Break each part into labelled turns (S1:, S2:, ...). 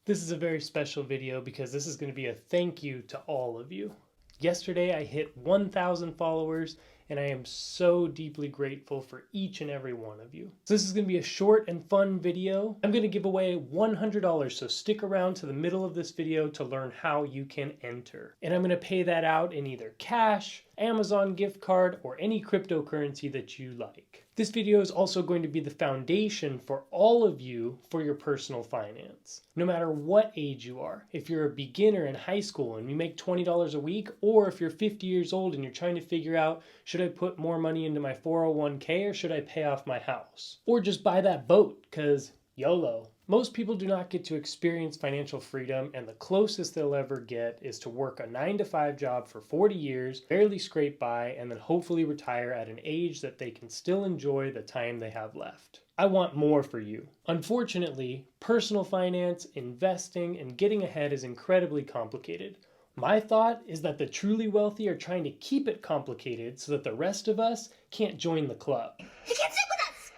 S1: This is a very special video because this is going to be a thank you to all of you. Yesterday I hit 1,000 followers and I am so deeply grateful for each and every one of you. So this is going to be a short and fun video. I'm going to give away $100, so stick around to the middle of this video to learn how you can enter. And I'm going to pay that out in either cash, Amazon gift card, or any cryptocurrency that you like. This video is also going to be the foundation for all of you for your personal finance. No matter what age you are, if you're a beginner in high school and you make $20 a week, or if you're 50 years old and you're trying to figure out, should I put more money into my 401k or should I pay off my house? Or just buy that boat, because YOLO. Most people do not get to experience financial freedom, and the closest they'll ever get is to work a 9-to-5 job for 40 years, barely scrape by, and then hopefully retire at an age that they can still enjoy the time they have left. I want more for you. Unfortunately, personal finance, investing, and getting ahead is incredibly complicated. My thought is that the truly wealthy are trying to keep it complicated so that the rest of us can't join the club.
S2: He can't sit with us!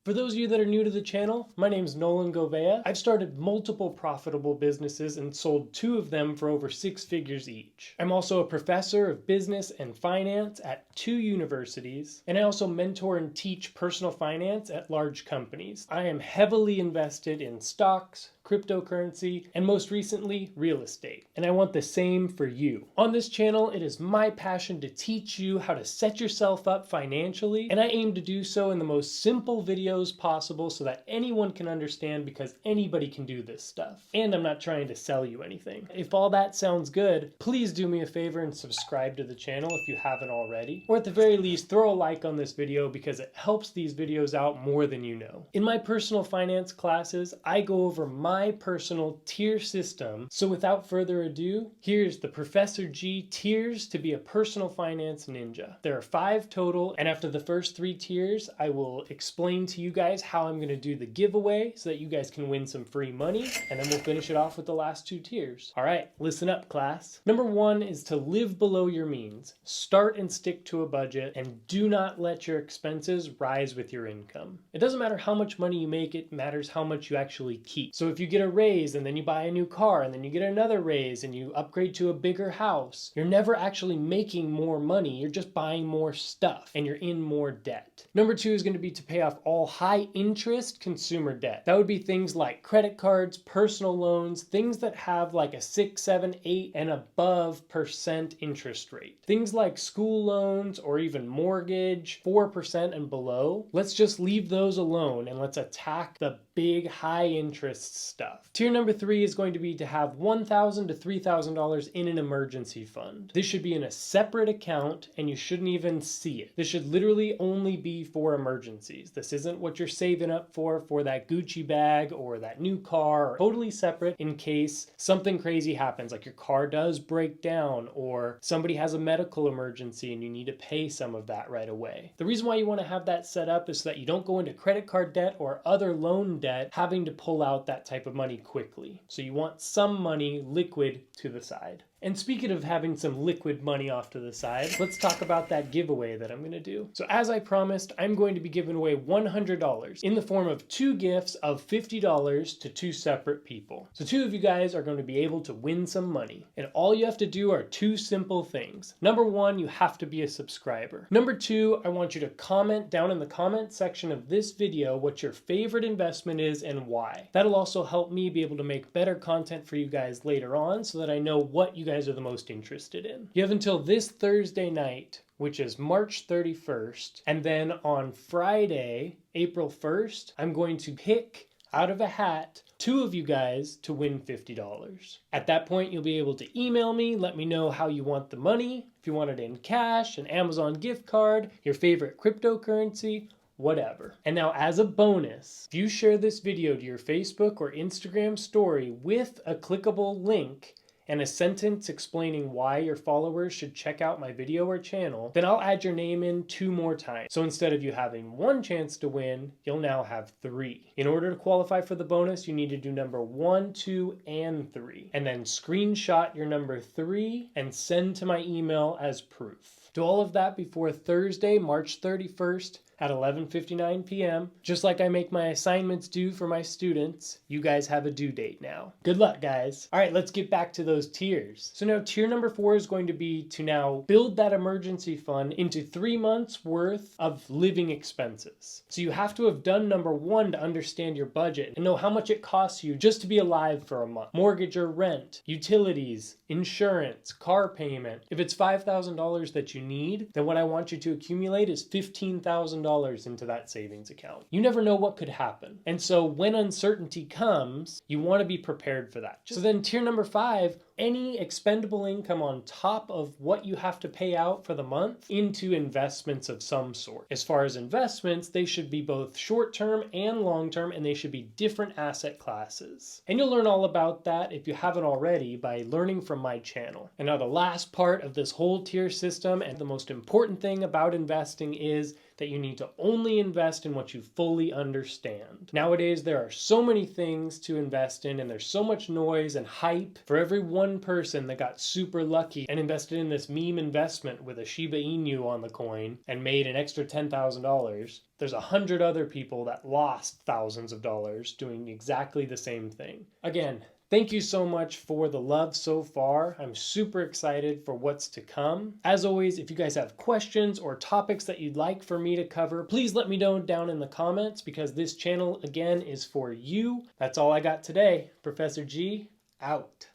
S1: For those of you that are new to the channel, my name is Nolan Govea. I've started multiple profitable businesses and sold 2 of them for over 6 figures each. I'm also a professor of business and finance at 2 universities, and I also mentor and teach personal finance at large companies. I am heavily invested in stocks, cryptocurrency, and most recently, real estate. And I want the same for you. On this channel, it is my passion to teach you how to set yourself up financially, and I aim to do so in the most simple videos possible so that anyone can understand, because anybody can do this stuff. And I'm not trying to sell you anything. If all that sounds good, please do me a favor and subscribe to the channel if you haven't already. Or at the very least, throw a like on this video because it helps these videos out more than you know. In my personal finance classes, I go over my personal tier system. So without further ado, here's the Professor G tiers to be a personal finance ninja. There are 5 total, and after the first 3 tiers, I will explain to you guys how I'm going to do the giveaway so that you guys can win some free money, and then we'll finish it off with the last 2 tiers. All right, listen up, class. Number 1 is to live below your means. Start and stick to a budget, and do not let your expenses rise with your income. It doesn't matter how much money you make, it matters how much you actually keep. So if you get a raise and then you buy a new car and then you get another raise and you upgrade to a bigger house, you're never actually making more money, you're just buying more stuff and you're in more debt. Number 2 is going to be to pay off all high interest consumer debt. That would be things like credit cards, personal loans, things that have like a 6, 7, 8 and above % interest rate. Things like school loans or even mortgage, 4% and below. Let's just leave those alone and let's attack the big high interest stuff. Tier number 3 is going to be to have $1,000 to $3,000 in an emergency fund. This should be in a separate account and you shouldn't even see it. This should literally only be for emergencies. This isn't what you're saving up for that Gucci bag or that new car, or totally separate in case something crazy happens, like your car does break down or somebody has a medical emergency and you need to pay some of that right away. The reason why you want to have that set up is so that you don't go into credit card debt or other loan debt having to pull out that type of money quickly. So you want some money liquid to the side. And speaking of having some liquid money off to the side, let's talk about that giveaway that I'm going to do. So as I promised, I'm going to be giving away $100 in the form of 2 gifts of $50 to 2 separate people. So 2 of you guys are going to be able to win some money. And all you have to do are 2 simple things. Number 1, you have to be a subscriber. Number 2, I want you to comment down in the comment section of this video what your favorite investment is and why. That'll also help me be able to make better content for you guys later on so that I know what you guys are the most interested in. You have until this Thursday night, which is March 31st, and then on Friday, April 1st, I'm going to pick out of a hat 2 of you guys to win $50. At that point, you'll be able to email me, let me know how you want the money, if you want it in cash, an Amazon gift card, your favorite cryptocurrency, whatever. And now as a bonus, if you share this video to your Facebook or Instagram story with a clickable link and a sentence explaining why your followers should check out my video or channel, then I'll add your name in 2 more times. So instead of you having 1 chance to win, you'll now have 3. In order to qualify for the bonus, you need to do number 1, 2, and 3, and then screenshot your number 3 and send to my email as proof. Do all of that before Thursday, March 31st, at 11:59 p.m. Just like I make my assignments due for my students, you guys have a due date now. Good luck, guys. All right, let's get back to those tiers. So now tier number 4 is going to be to now build that emergency fund into 3 months worth of living expenses. So you have to have done number 1 to understand your budget and know how much it costs you just to be alive for a month. Mortgage or rent, utilities, insurance, car payment. If it's $5,000 that you need, then what I want you to accumulate is $15,000 into that savings account. You never know what could happen. And so when uncertainty comes, you want to be prepared for that. So then tier number 5, any expendable income on top of what you have to pay out for the month into investments of some sort. As far as investments, they should be both short-term and long-term, and they should be different asset classes. And you'll learn all about that if you haven't already by learning from my channel. And now the last part of this whole tier system, and the most important thing about investing, is that you need to only invest in what you fully understand. Nowadays, there are so many things to invest in, and there's so much noise and hype. For every one person that got super lucky and invested in this meme investment with a Shiba Inu on the coin and made an extra $10,000, there's 100 other people that lost thousands of dollars doing exactly the same thing. Again, thank you so much for the love so far. I'm super excited for what's to come. As always, if you guys have questions or topics that you'd like for me to cover, please let me know down in the comments, because this channel, again, is for you. That's all I got today. Professor G, out.